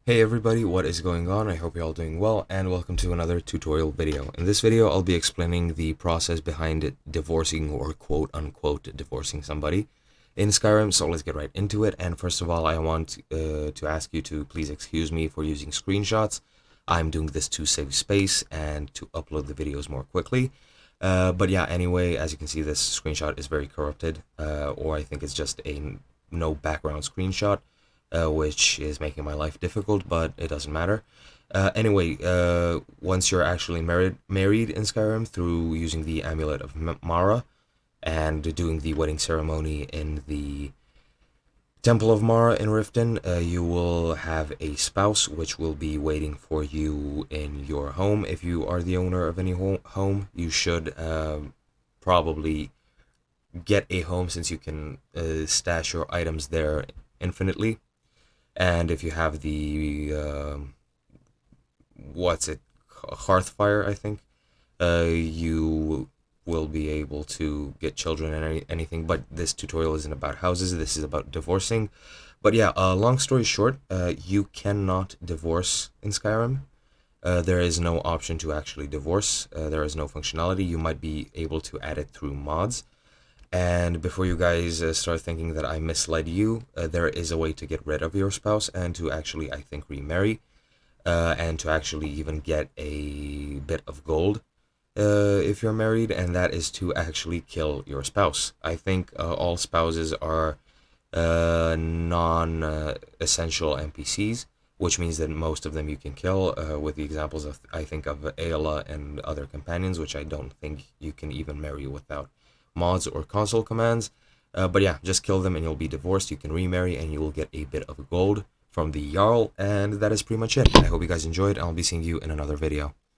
Hey everybody, what is going on? I hope you're all doing well and welcome to another tutorial video. In this video, I'll be explaining the process behind divorcing or quote unquote divorcing somebody in Skyrim. So let's get right into it. And first of all, I want to ask you to please excuse me for using screenshots. I'm doing this to save space and to upload the videos more quickly. But yeah, anyway, as you can see, this screenshot is very corrupted, or I think it's just a no background screenshot, which is making my life difficult, but it doesn't matter. Anyway, once you're actually married in Skyrim through using the Amulet of Mara and doing the wedding ceremony in the Temple of Mara in Riften, you will have a spouse which will be waiting for you in your home. If you are the owner of any home, you should probably get a home since you can stash your items there infinitely. And if you have the what's it, Hearthfire, I think, you will be able to get children and anything. But this tutorial isn't about houses. This is about divorcing. But yeah, long story short, you cannot divorce in Skyrim. There is no option to actually divorce. There is no functionality. You might be able to add it through mods. And before you guys start thinking that I misled you, there is a way to get rid of your spouse and to actually, I think, remarry, and to actually even get a bit of gold if you're married, and that is to actually kill your spouse. I think all spouses are non-essential NPCs, which means that most of them you can kill, with the examples of, I think, of Ayla and other companions, which I don't think you can even marry without mods or console commands. But yeah, just kill them and you'll be divorced. You can remarry and you will get a bit of gold from the Jarl, and that is pretty much it. I hope you guys enjoyed, and I'll be seeing you in another video.